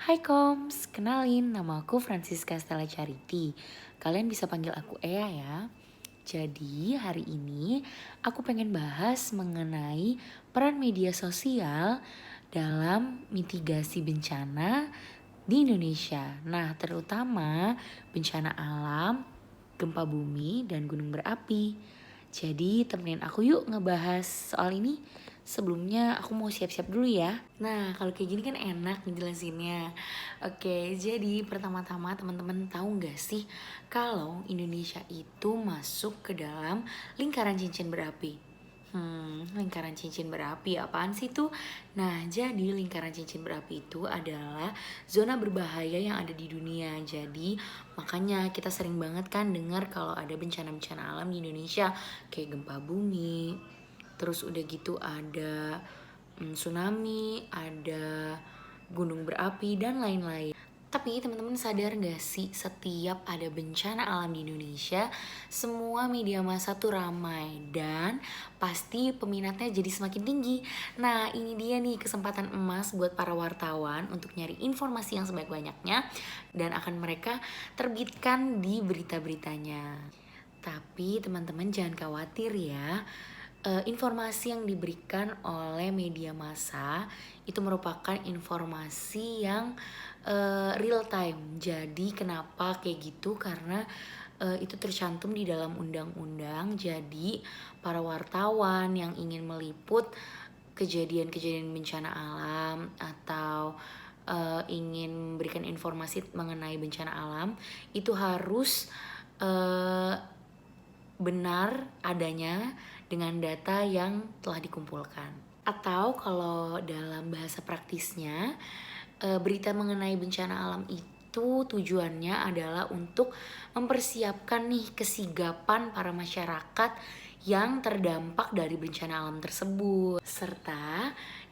Hai Koms, kenalin nama aku Francisca Stella Charity. Kalian bisa panggil aku Ea ya. Jadi hari ini aku pengen bahas mengenai peran media sosial dalam mitigasi bencana di Indonesia. Nah, terutama bencana alam, gempa bumi, dan gunung berapi. Jadi temenin aku yuk ngebahas soal ini. Sebelumnya aku mau siap-siap dulu ya. Nah, kalau kayak gini kan enak ngejelasinnya. Oke, jadi pertama-tama teman-teman tahu nggak sih kalau Indonesia itu masuk ke dalam lingkaran cincin berapi? Lingkaran cincin berapi apaan sih tuh? Nah, jadi lingkaran cincin berapi itu adalah zona berbahaya yang ada di dunia. Jadi, makanya kita sering banget kan dengar kalau ada bencana-bencana alam di Indonesia kayak gempa bumi, terus udah gitu ada tsunami, ada gunung berapi dan lain-lain. Tapi teman-teman sadar gak sih setiap ada bencana alam di Indonesia, semua media massa tuh ramai dan pasti peminatnya jadi semakin tinggi. Nah, ini dia nih kesempatan emas buat para wartawan untuk nyari informasi yang sebanyak-banyaknya dan akan mereka terbitkan di berita-beritanya. Tapi teman-teman jangan khawatir ya. Informasi yang diberikan oleh media massa itu merupakan informasi yang real time. Jadi kenapa kayak gitu? Karena itu tercantum di dalam undang-undang. Jadi para wartawan yang ingin meliput kejadian-kejadian bencana alam atau ingin memberikan informasi mengenai bencana alam itu harus benar adanya dengan data yang telah dikumpulkan. Atau kalau dalam bahasa praktisnya, berita mengenai bencana alam itu tujuannya adalah untuk mempersiapkan nih kesigapan para masyarakat yang terdampak dari bencana alam tersebut. Serta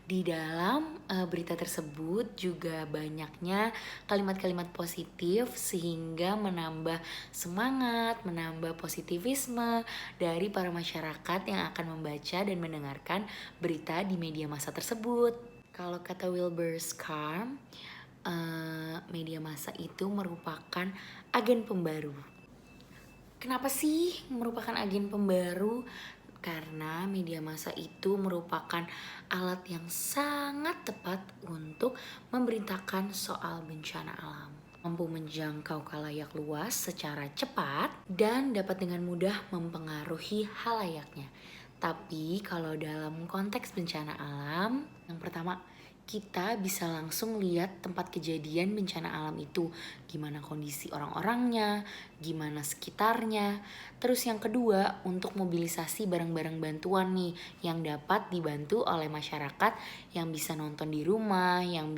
di dalam berita tersebut juga banyaknya kalimat-kalimat positif sehingga menambah semangat, menambah positivisme dari para masyarakat yang akan membaca dan mendengarkan berita di media massa tersebut. Kalau kata Wilbur Scarm, media massa itu merupakan agen pembaru. Kenapa sih merupakan agen pembaru? Karena media massa itu merupakan alat yang sangat tepat untuk memberitakan soal bencana alam. Mampu menjangkau khalayak luas secara cepat dan dapat dengan mudah mempengaruhi halayaknya. Tapi kalau dalam konteks bencana alam, yang pertama kita bisa langsung lihat tempat kejadian bencana alam itu, gimana kondisi orang-orangnya, gimana sekitarnya. Terus yang kedua, untuk mobilisasi barang-barang bantuan nih yang dapat dibantu oleh masyarakat yang bisa nonton di rumah, yang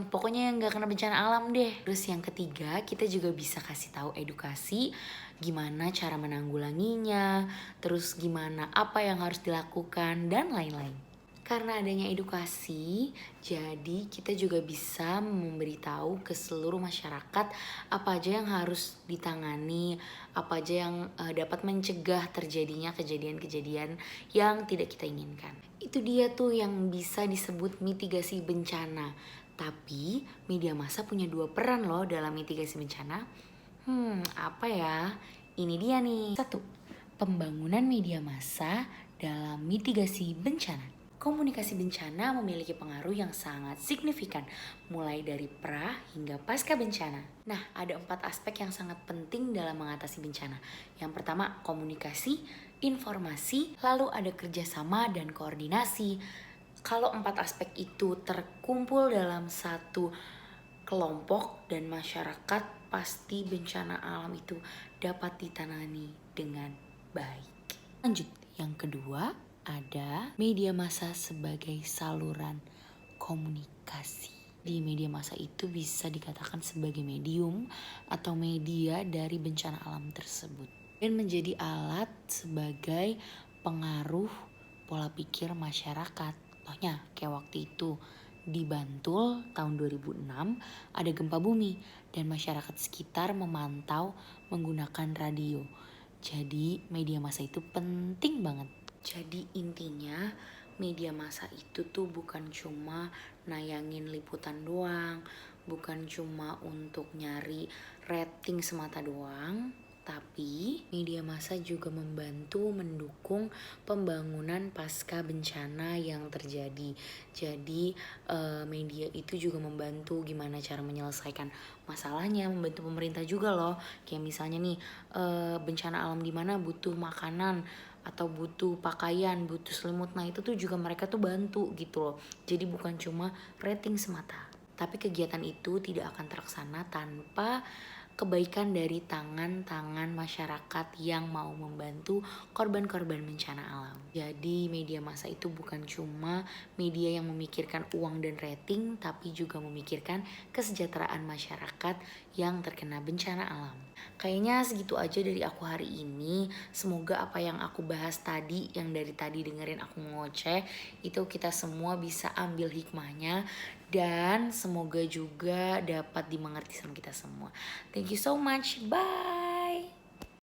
pokoknya yang gak kena bencana alam deh. Terus yang ketiga, kita juga bisa kasih tahu edukasi gimana cara menanggulanginya, terus gimana apa yang harus dilakukan dan lain-lain. Karena adanya edukasi, jadi kita juga bisa memberitahu ke seluruh masyarakat apa aja yang harus ditangani, apa aja yang dapat mencegah terjadinya kejadian-kejadian yang tidak kita inginkan. Itu dia tuh yang bisa disebut mitigasi bencana. Tapi media massa punya dua peran loh dalam mitigasi bencana. Apa ya? Ini dia nih. 1. Pembangunan media massa dalam mitigasi bencana. Komunikasi bencana memiliki pengaruh yang sangat signifikan, mulai dari pra hingga pasca bencana. Nah, ada 4 aspek yang sangat penting dalam mengatasi bencana. Yang pertama, komunikasi, informasi, lalu ada kerjasama dan koordinasi. Kalau 4 aspek itu terkumpul dalam satu kelompok dan masyarakat, pasti bencana alam itu dapat ditangani dengan baik. Lanjut, yang kedua ada media massa sebagai saluran komunikasi. Di media massa itu bisa dikatakan sebagai medium atau media dari bencana alam tersebut dan menjadi alat sebagai pengaruh pola pikir masyarakat. Contohnya kayak waktu itu di Bantul tahun 2006 ada gempa bumi dan masyarakat sekitar memantau menggunakan radio. Jadi media massa itu penting banget. Jadi intinya media massa itu tuh bukan cuma nayangin liputan doang, bukan cuma untuk nyari rating semata doang, tapi media massa juga membantu mendukung pembangunan pasca bencana yang terjadi. Jadi media itu juga membantu gimana cara menyelesaikan masalahnya, membantu pemerintah juga loh. Kayak misalnya nih bencana alam di mana butuh makanan atau butuh pakaian, butuh selimut. Nah itu tuh juga mereka tuh bantu gitu loh. Jadi bukan cuma rating semata. Tapi kegiatan itu tidak akan terlaksana tanpa kebaikan dari tangan-tangan masyarakat yang mau membantu korban-korban bencana alam. Jadi media massa itu bukan cuma media yang memikirkan uang dan rating, tapi juga memikirkan kesejahteraan masyarakat yang terkena bencana alam. Kayaknya segitu aja dari aku hari ini. Semoga apa yang aku bahas tadi, yang dari tadi dengerin aku ngoceh, itu kita semua bisa ambil hikmahnya. Dan semoga juga dapat dimengerti sama kita semua. Thank you so much. Bye.